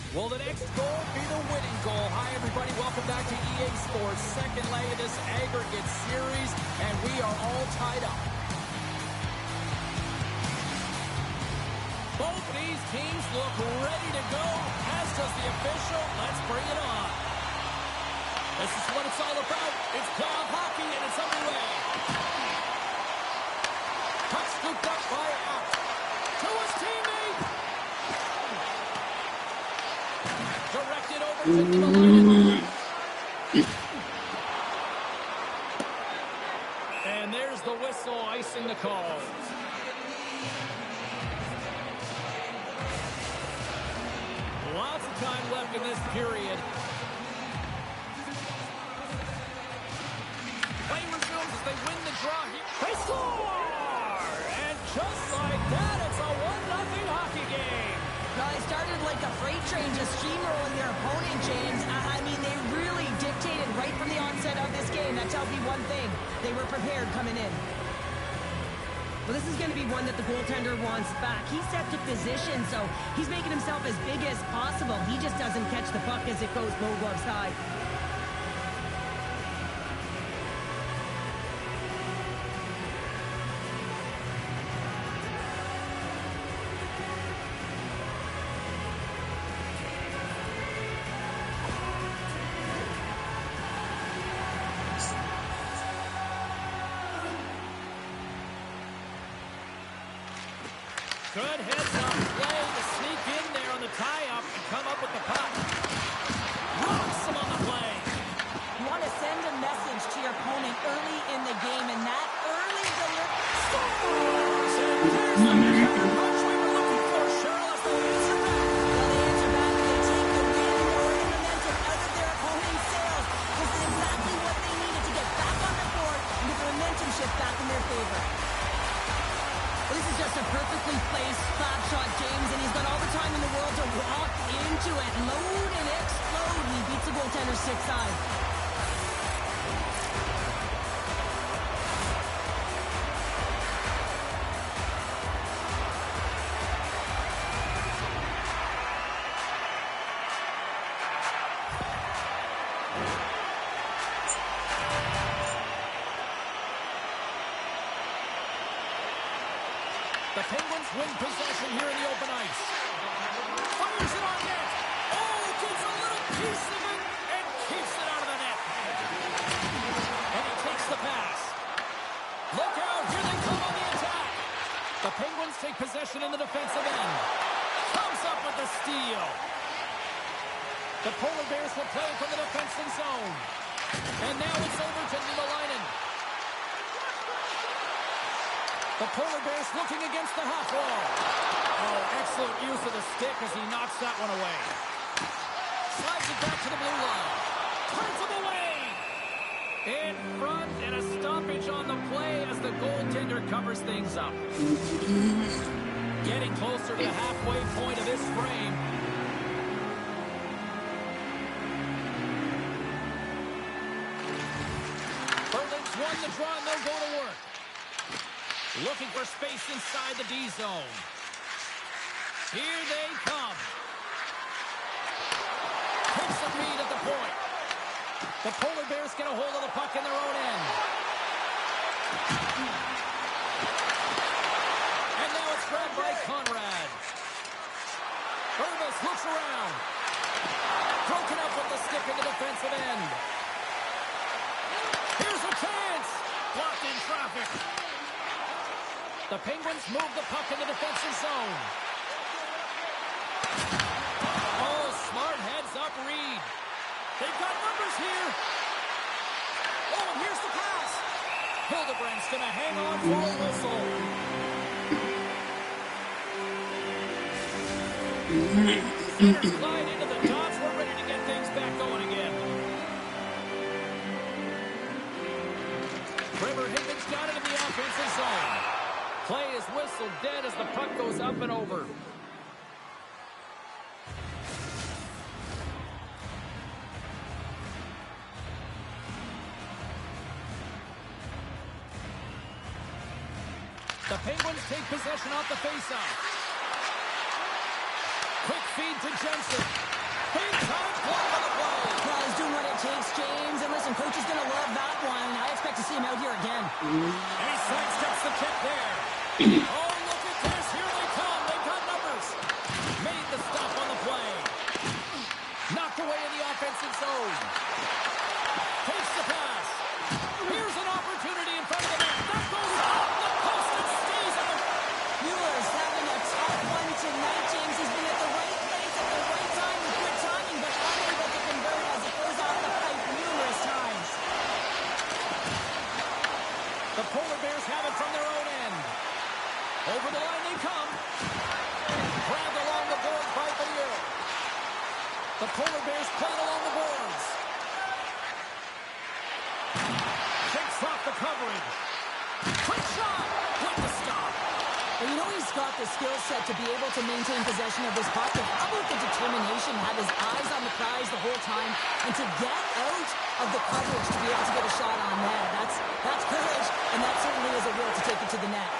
Will the next goal be the winning goal? Hi, everybody. Welcome back to EA Sports. Second leg of this aggregate series, and we are all tied up. Both of these teams look ready to go, as does the official. Let's bring it on. This is what it's all about. It's playoff hockey, and it's underway. Puck scooped up by Out. To his teammate. Directed over to the line. And there's the whistle, icing the call. Lots of time left in this period. Play resumes as they win the draw here. They score! And just like that, it's a 1-0 hockey game. Well, they started like a freight train just steamrolling their opponent, James. I mean, they really dictated right from the onset of this game. That tells me one thing. They were prepared coming in. Well, this is going to be one that the goaltender wants back. He's set to position, so he's making himself as big as possible. He just doesn't catch the puck as it goes low glove side. Good heads-up play to sneak in there on the tie-up and come up with the puck. Rocks him on the play. You want to send a message to your opponent early in the game, and that early delivery scores! And there's the punch we were looking for, Cheryl, as they answer back. Well, they answer back and they take the win or the momentum out of their opponent's sails. This is exactly what they needed to get back on the board and get the momentum shift back in their favor. This is just a perfectly placed slap shot, James, and he's got all the time in the world to walk into it, load and explode. He beats the goaltender's stick side. The Penguins win possession here in the open ice. Fires it on net. Oh, gets a little piece of it and keeps it out of the net. And he takes the pass. Look out, here they come on the attack. The Penguins take possession in the defensive end. Comes up with the steal. The Polar Bears will play from the defensive zone. And now it's over to Niemelainen. The Polar Bears looking against the half wall. Oh, excellent use of the stick as he knocks that one away. Slides it back to the blue line. Turns him away. In front, and a stoppage on the play as the goaltender covers things up. Getting closer to the halfway point of this frame. Berlin's won the draw, and they'll go to work. Looking for space inside the D zone. Here they come. Takes a beat at the point. The Polar Bears get a hold of the puck in their own end. And now it's grabbed by Conrad. Irvis looks around. Broken up with the stick in the defensive end. Here's a chance. Blocked in traffic. The Penguins move the puck in the defensive zone. Oh, smart heads-up read. They've got numbers here. Oh, and here's the pass. Hildebrand's going to hang on for a whistle. Center slide into the dots. We're ready to get things back going again. Bremerhaven's got it in the offensive zone. Play is whistled dead as the puck goes up and over. The Penguins take possession off the faceoff. Quick feed to Jensen. Big time block on the play. Well, he's doing what it takes, James. And listen, coach is going to love that one. I expect to see him out here again. And he sidesteps the kick there. Oh, look at this. Here they come. They've got numbers. Made the stop on the play. Knocked away in the offensive zone. Takes the pass. Here's an opportunity in front of the net. That goes off the post and stays out. Mueller's having a tough one tonight, James. He's been at the right place at the right time with good timing, but unable to convert as it goes off the pipe numerous times. The Polar Bears have it from their own end. Over the line they come. Grabbed along the boards by Berlín. The Polar Bears playing along the boards. Shakes off the coverage. Quick shot. With the stop. Well, you know he's got the skill set to be able to maintain possession of this puck. And how about the determination, have his eyes on the prize the whole time, and to get out of the coverage to be able to get a shot on net. That's courage, and that certainly is a will to take it to the net.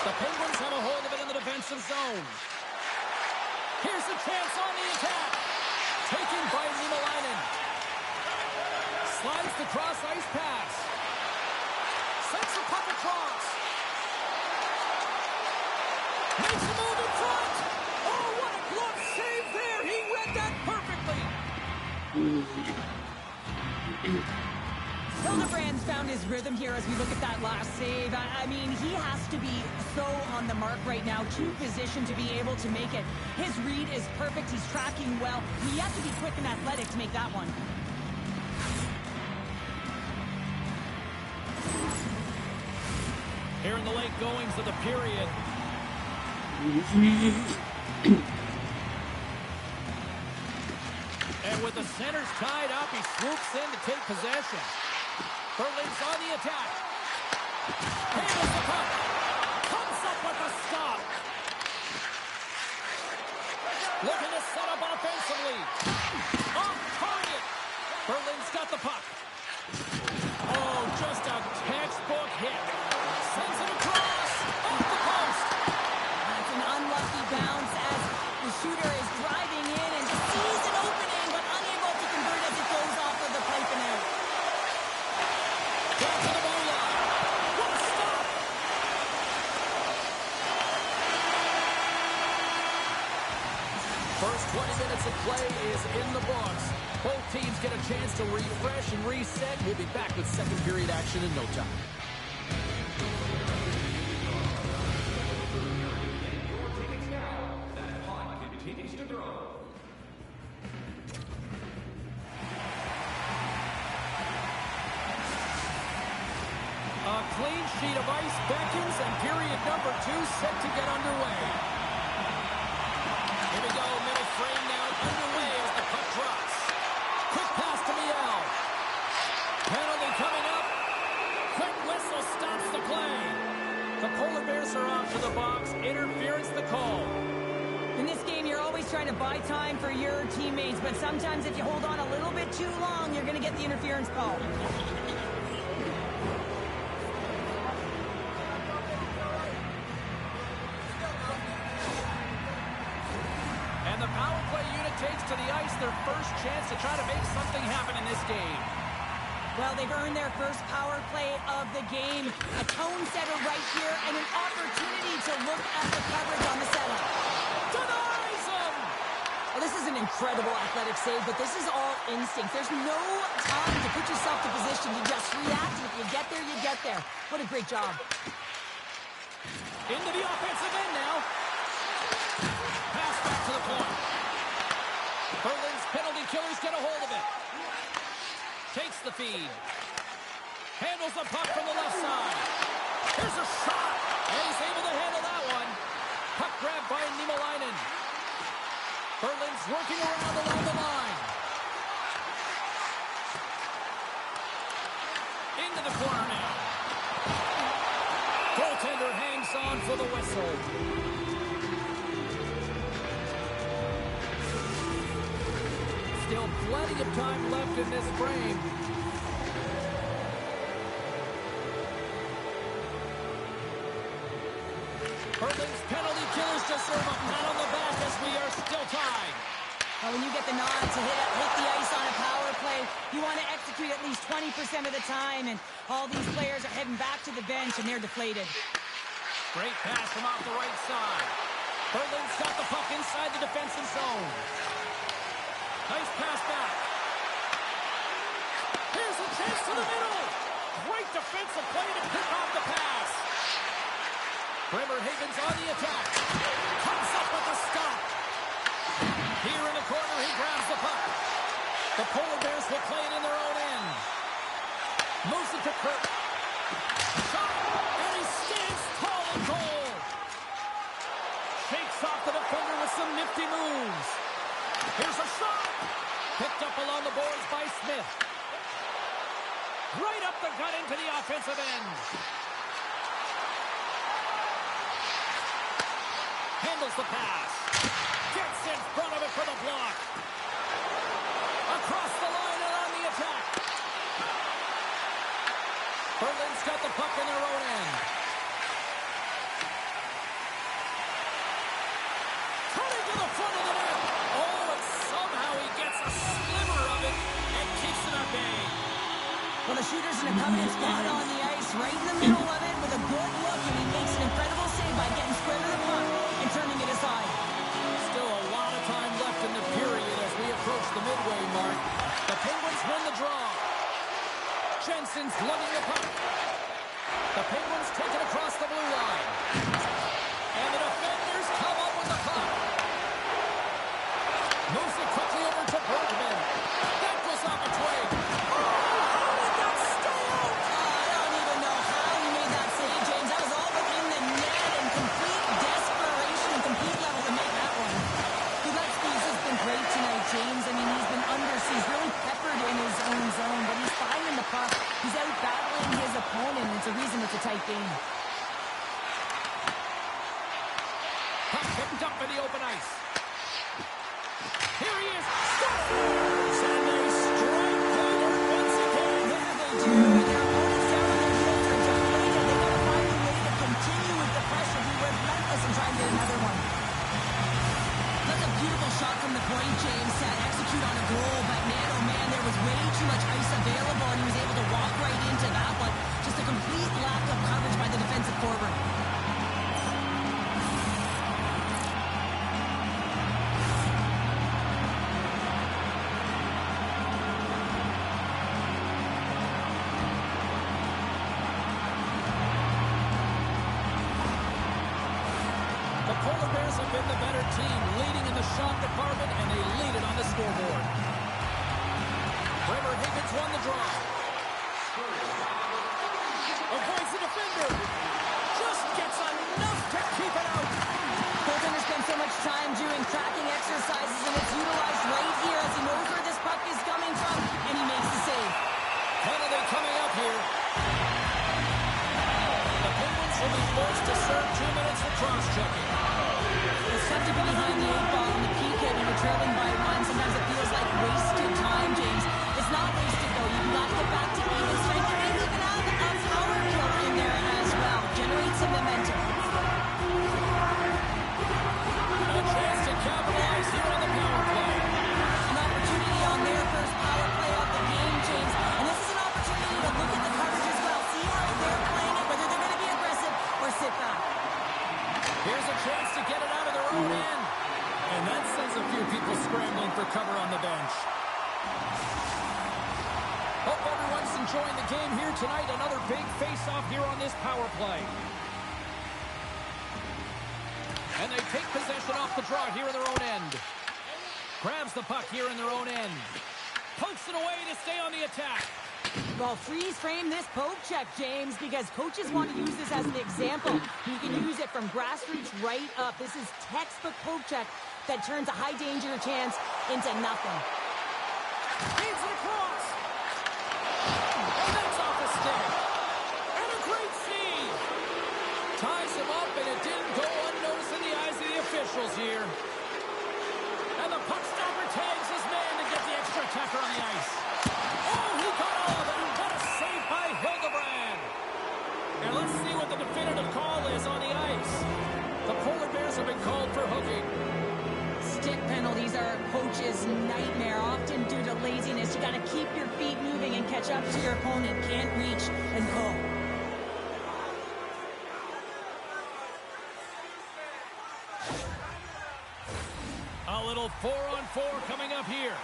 The Penguins have a hold of it in the defensive zone. Here's a chance on the attack. Taken by Niemelainen. Slides the cross-ice pass. Sends the puck across. Makes a move in front. Oh, what a glove save there. He read that perfectly. Hildebrand's found his rhythm here as we look at that last save. I mean, he has to be so on the mark right now, too positioned to be able to make it. His read is perfect. He's tracking well. He has to be quick and athletic to make that one. Here in the late goings of the period. And with the centers tied up, he swoops in to take possession. Berlin's on the attack. Handles the puck. Comes up with a stop. Looking to set up offensively. Off target. Berlin's got the puck. Oh, just a textbook hit. Sends it across. Off the post. That's an unlucky bounce as the shooter is driving in and just sees an opening, but unable to convert as it goes off of the pipe and out. Down to the blue line. What a stop. First 20 minutes of play is in the books. Both teams get a chance to refresh and reset. We'll be back with second period action in no time. A clean sheet of ice beckons, and period number 2 set to get underway. Here we go, middle frame now underway as the puck drops. Quick pass to Miel. Penalty coming up. Quick whistle stops the play. The Polar Bears are off to the box. Interference the call. In this game, you're always trying to buy time for your teammates, but sometimes if you hold on a little bit too long, you're going to get the interference call. And the power play unit takes to the ice their first chance to try to make something happen in this game. Well, they've earned their first power play of the game. A tone setter right here and an opportunity to look at the coverage on the setup. Denies him! Well, this is an incredible athletic save, but this is all instinct. There's no time to put yourself to position. You just react, and if you get there, you get there. What a great job. Into the offensive end now. Pass back to the point. Berlin's penalty killers get a hold of it. Takes the feed. Handles the puck from the left side. Here's a shot. And he's able to handle that one. Puck grabbed by Niemelainen. Berlin's working around along the line. Into the corner now. Goaltender hangs on for the whistle. Still plenty of time left in this frame. Berlin's penalty killers deserve a pat on the back as we are Well, when you get the nod to hit the ice on a power play, you want to execute at least 20% of the time, and all these players are heading back to the bench, and they're deflated. Great pass from off the right side. Berlin's got the puck inside the defensive zone. Nice pass back. Here's a chance to the middle. Great defensive play to pick off the pass. Bremerhaven's on the attack. Comes up with a stop. Here in the corner, he grabs the puck. The Polar Bears will play it in their own end. Moves it to Kirk. Shot, and he stands tall and cold. Shakes off the defender with some nifty moves. Here's a shot. Picked up along the boards by Smith. Right up the gut into the offensive end. Handles the pass. Gets in front of it for the block. Across the line and on the attack. Berlin's got the puck in their own end. Cutting to the front of the net. Oh, and somehow he gets a sliver of it and keeps it at bay. Well, the shooter's in a coveted spot on the ice, right in the middle of it with a good look, and he makes an incredible save by getting square to the puck and turning it aside. Still a lot of time left in the period as we approach the midway mark. The Penguins win the draw. Jensen's lugging the puck. The Penguins take it across the blue line. And the defenders come up with the puck. Moves it quickly over to Bergman. That goes off a twig. James, I mean, he's been he's really peppered in his own zone, but he's finding the puck. He's out battling his opponent. It's a reason it's a tight game. Puck picked up in the open ice. Here he is. Scores! And they strike forward once again. Yeah, they do. Their opponents down on their heels are deflated. They got to find a way to continue with the pressure. Be relentless and try and get another one. That's a beautiful shot from the point, James, to execute on a goal, but man, oh man, there was way too much ice available, and he was able to walk right into that one. Just a complete lack of coverage by the defensive forward. The Polar Bears have been the better team, leading in the shot department, and they lead it on the scoreboard. Bremerhaven's won the draw. Avoids the defender. Just gets enough to keep it out. Goaltender spends so much time doing tracking exercises, and it's utilized right here as he knows where this puck is coming from, and he makes the save. Penalty coming up here. The Penguins will be forced to serve 2 minutes for cross-checking. It's tough to be behind the 8-ball in the PK when you're trailing by one. Sometimes it feels like wasted time, James. It's not wasted, though. You've got to get back to even strength and even have a power kill in there as well. Generate some momentum. A chance to capitalize here on the power play. An opportunity on their first power play of the game, James. And this is an opportunity to look at the coverage as well. See how they're playing it, whether they're going to be aggressive or sit back. Here's a chance to get it out of their own end. And that sends a few people scrambling for cover on the bench. Hope everyone's enjoying the game here tonight. Another big face-off here on this power play. And they take possession off the draw here in their own end. Grabs the puck here in their own end. Pokes it away to stay on the attack. Well, freeze frame this poke check, James, because coaches want to use this as an example. You can use it from grassroots right up. This is textbook poke check that turns a high danger chance into nothing. Feeds it across. And that's off the stick. And a great feed. Ties him up, and it didn't go unnoticed in the eyes of the officials here. And the puck stopper tags his man to get the extra attacker on the ice. Oh, he got all of it. What a save by Hildebrand. And let's see what the definitive call is on the ice. The Polar Bears have been called for hooking. Stick penalties are coaches' catch up to your opponent, can't reach and go. A little 4-on-4 coming up here.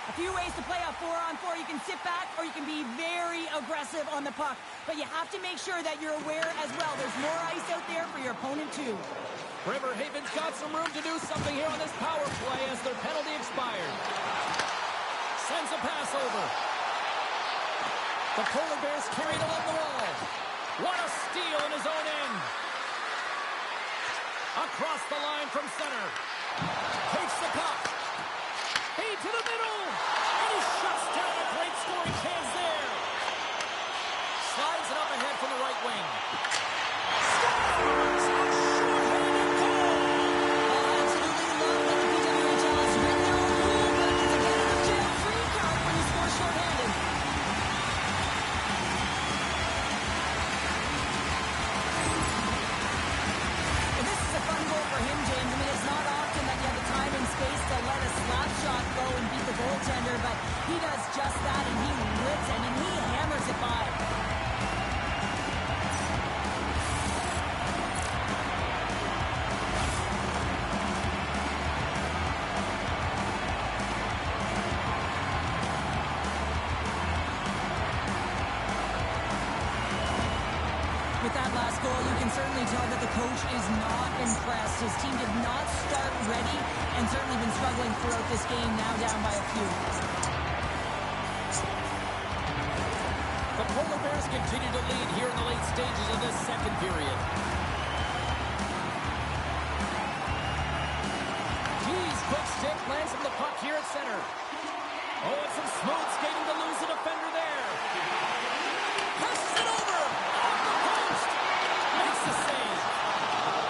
A few ways to play a 4-on-4. You can sit back or you can be very aggressive on the puck. But you have to make sure that you're aware as well. There's more ice out there for your opponent too. Bremerhaven's got some room to do something here on this power play as their penalty expired. Sends a pass over. The Polar Bears carried along the wall. What a steal in his own end. Across the line from center. Takes the puck. Feed to the middle. And he shuts down a great scoring chance there. Slides it up ahead from the right wing. Scores! A short-handed goal! Oh, absolutely love that the PWHL has written their own rule, but it's a get-out-of-jail-free card when you score short-handed. And this is a fun goal for him, James. I mean, it's not often that you have the time and space to let a slap shot go and beat the goaltender, but he does just that, and he rips it, and he hammers it by. With that last goal, you can certainly tell that the coach is not impressed. His team did not start ready and certainly been struggling throughout this game, now down by a few. The Polar Bears continue to lead here in the late stages of this second period. Keys, quick stick, lands from the puck here at center. Oh, and some smooth skating to lose the defender there. Passes it over. Off the post. Makes the save.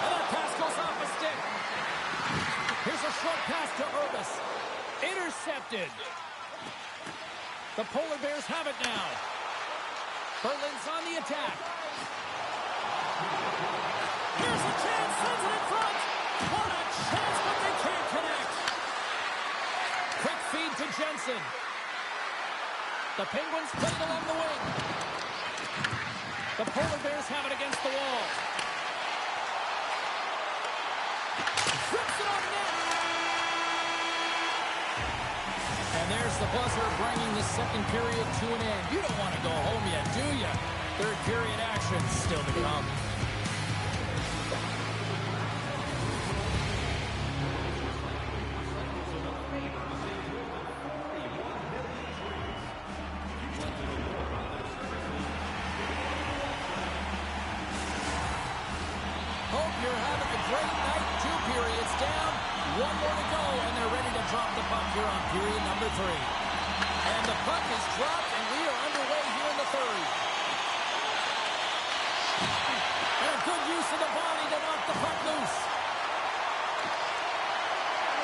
And that pass goes off a stick. Here's a short pass to Urbis. Intercepted. The Polar Bears have it now. Berlin's on the attack. Here's a chance. Sends it in front. What a chance, but they can't connect. Quick feed to Jensen. The Penguins play it along the wing. The Polar Bears have it against the wall. Flips it on net. And there's the buzzer bringing the second period to an end. You don't want to go home yet, do you? Third period action still to come. Hope you're having a great night. 2 periods down. 1 more to go, and they're ready to drop the puck here on period number 3. And the puck is dropped, and we are underway here in the third. And a good use of the body to knock the puck loose.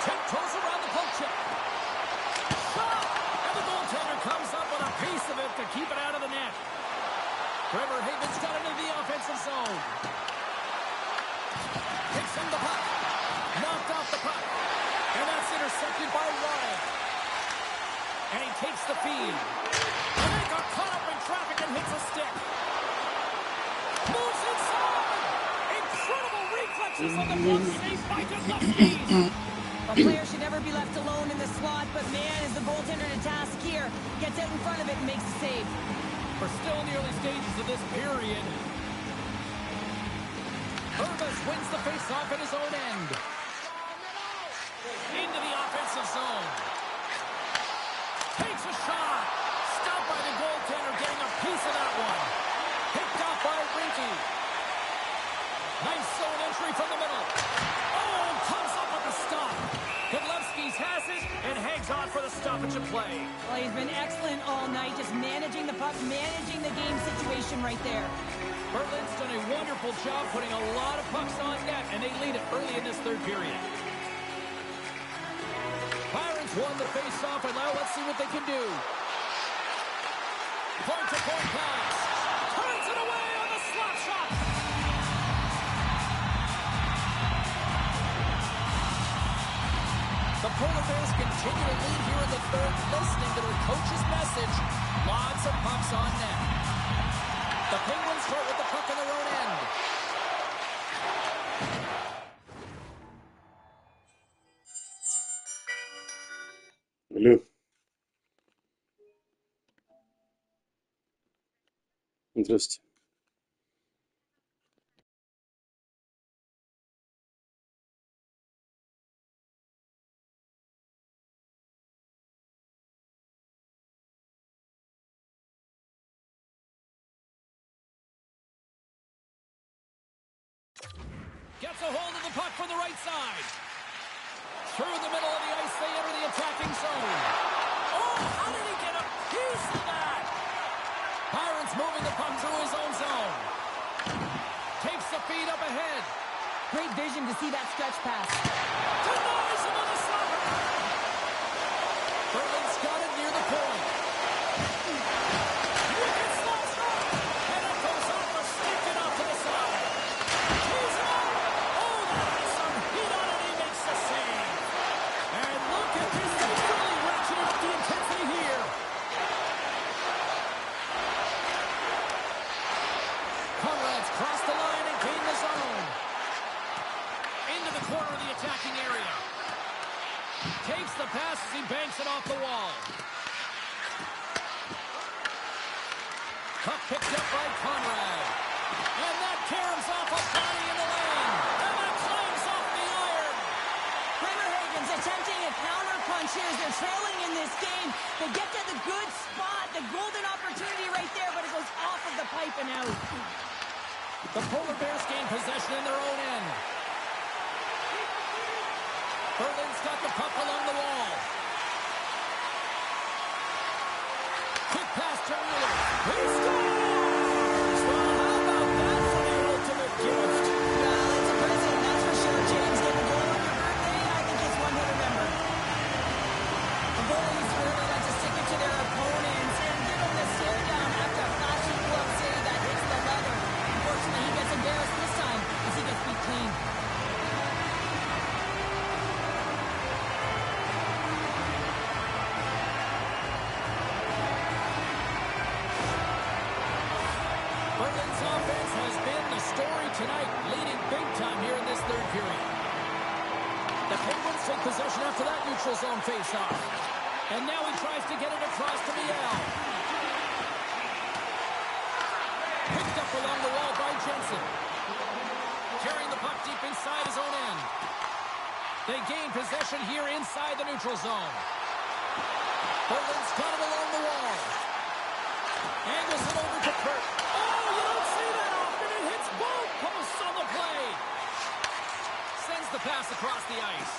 Tiptoes around the poke check. Shot! And the goaltender comes up with a piece of it to keep it out of the net. Bremerhaven's got into the offensive zone. Takes him the puck. Knocked off the puck. And that's intercepted by Ryan. And he takes the feed. And they got caught up in traffic and hits a stick. Moves inside. Incredible reflexes on the block save by Dudlowski. A player should never be left alone in the slot, but man, is the goaltender to task here. Gets out in front of it and makes the save. We're still in the early stages of this period. Urbis wins the face-off at his own end. Into the offensive zone. Takes a shot. Stopped by the goaltender, getting a piece of that one. Picked off by Rinky. Nice zone entry from the middle. Oh, comes up with the stop. Dudlowski's has it and hangs on for the stoppage of play. Well, he's been excellent all night, just managing the puck, managing the game situation right there. Berlin's done a wonderful job putting a lot of pucks on net, and they lead it early in this third period. Pirates won the face-off, and now let's see what they can do. Point-to-point pass. Turns it away on the slap shot. The The Polar Bears continue to lead here in the third, listening to their coach's message. Lots of pucks on net. The Penguins start with the puck on their own end. Алло. Здравствуйте. Gets a hold of the puck from the right side. Through the middle of the ice, they enter the attacking zone. Oh, how did he get a piece of that? Byron's moving the puck through his own zone. Takes the feed up ahead. Great vision to see that stretch pass. Denies him on the slapper. Berlin's got it near the point. Wicked slap shot. And it goes off a stick and off to the side. He's out. Oh, that has some heat on it. He makes the save. And look at this. He's really ratcheting up the intensity here. Conrad's crossed the line and gained the zone. Into the corner of the attacking area. Takes the pass as he banks it off the wall. Puck picked up by Conrad. And that caroms off a body in the lane. And that climbs off the iron. Bremerhaven's attempting a counter punch here as they're trailing in this game. They get to the good spot, the golden opportunity right there, but it goes off of the pipe and out. The Polar Bears gain possession in their own end. Berlin's got the puck along the wall. Quick pass to Wheeler. He scores! Well, how about that for the ultimate gift? Well, it's a present, that's for sure, James. Getting a goal on your birthday, I think it's one to remember. The goalies really like to stick it to their opponents and give them the stare down after a flashy glove save that hits the leather. Unfortunately, he gets embarrassed this time as he gets beat clean. Berlin's offense has been the story tonight, leading big time here in this third period. The Penguins take possession after that neutral zone faceoff. And now he tries to get it across to Miel. Picked up along the wall by Jensen. Carrying the puck deep inside his own end. They gain possession here inside the neutral zone. Berlin's got it along the wall. Angles it over to Kurt. Oh, you don't see that often. It hits both posts on the play. Sends the pass across the ice.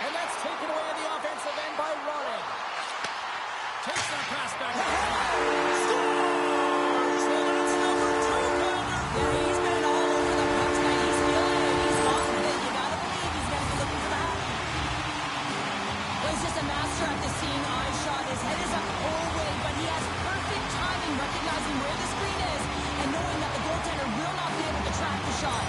And that's taken away in the offensive end by Ronning. Takes that pass back. Scores! Well, that's number 2, Calder. Yeah, he's been all over the puck tonight. He's feeling it. He's confident. You gotta believe he's gonna be looking for the hat. Well, he's just a master at the seeing eye shot. His head is up the whole way, but he has perfect timing, recognizing where the screen is and knowing that the goaltender will not be able to track the shot.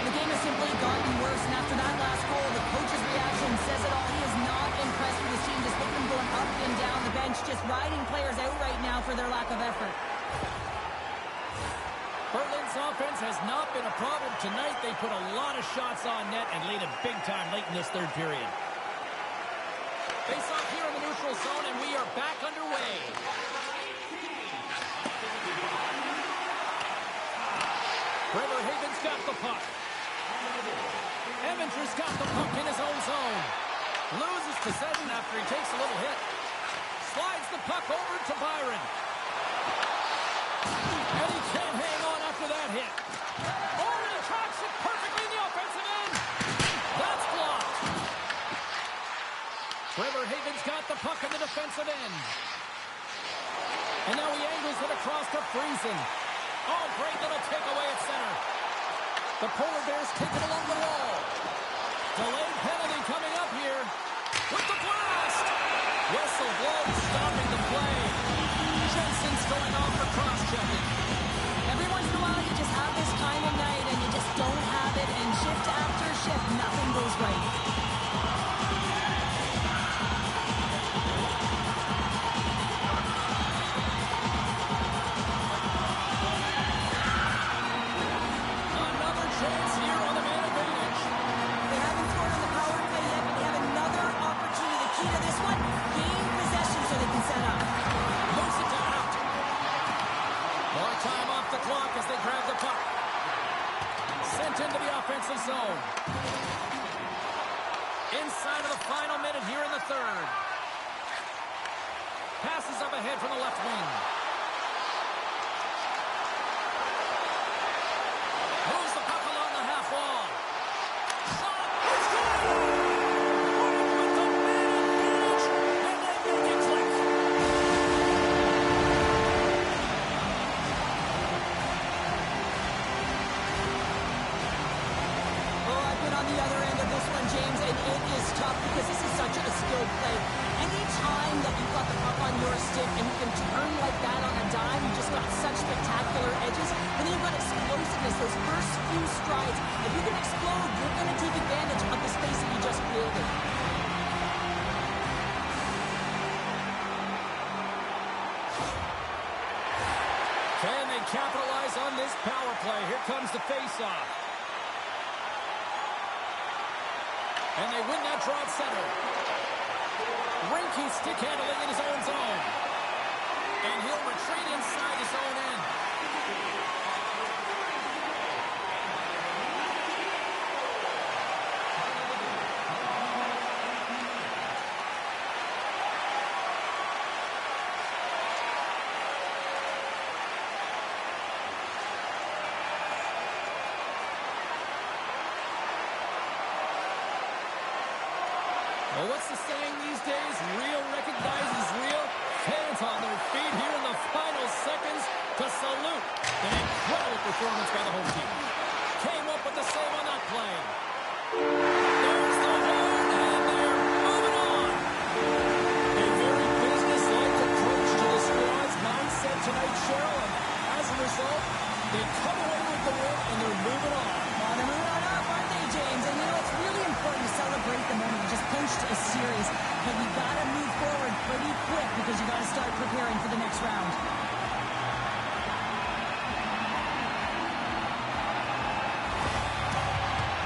The game has simply gotten worse, and after that last goal, the coach's reaction says it all. He is not impressed with his team, just with them going up and down the bench, just riding players out right now for their lack of effort. Berlin's offense has not been a problem tonight. They put a lot of shots on net and lead it big time late in this third period. Face off here in the neutral zone, and we are back underway. Bremerhaven's got the puck. Eminger's got the puck in his own zone. Loses possession after he takes a little hit. Slides the puck over to Byron. And he can't hang on after that hit. Oh, and he tracks it perfectly in the offensive end. That's blocked. Bremerhaven's got the puck in the defensive end. across to Friesen. Oh, great little takeaway at center. The Polar Bears take it along the wall. Delayed penalty coming up here. With the blast! Whistle blows, stopping the play. Jensen's going off for cross-checking. Every once in a while, you just have this kind of night, and you just don't have it, and shift after shift, nothing goes right. Another chance here on the man advantage. They haven't scored on the power play yet, but they have another opportunity. The key to this one, gain possession so they can set up. Moves it to out. More time off the clock as they grab the puck. Sent into the offensive zone. Inside of the final minute here in the third. Passes up ahead from the left wing. Moves the puck along the half wall. Shot! It's good! With the man advantage, and they make it click. Oh, I've been on the other end of this one, James, and it is tough because this is such a skilled play. Any time that you've got the puck on your stick and you can turn like that on a dime, you just got such spectacular edges. And then you've got explosiveness, those first few strides. If you can explode, you're going to take advantage of the space that you just created. Can they capitalize on this power play? Here comes the face-off. And they win that draw at center. Rinky stick handling in his own zone. And he'll retreat inside his own end. Well, what's the saying these days? Real recognizes real. Fans on their feet here in the final seconds to salute an incredible performance by the home team. Came up with the save on that play. There's the horn, and they're moving on. A very business-like approach to the squad's mindset tonight, Cheryl. And as a result, they come away with the win, and they're moving on. Well, they're moving on up, aren't they, James? And, you know, it's really important to celebrate the moment. You just punched a series, but you got to move forward pretty quick because you got to start preparing for the next round.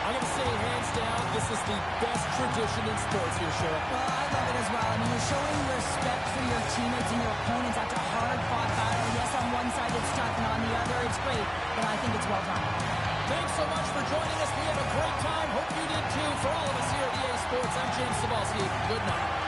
I'm going to say, hands down, this is the best tradition in sports here, Cheryl. Well, I love it as well. I mean, you're showing respect for your teammates and your opponents after a hard-fought battle. Yes, on one side it's tough, and on the other it's great, but I think it's well done. Thanks so much for joining us. We had a great time. Hope you did too. For all of us here at EA Sports, I'm James Cebulski. Good night.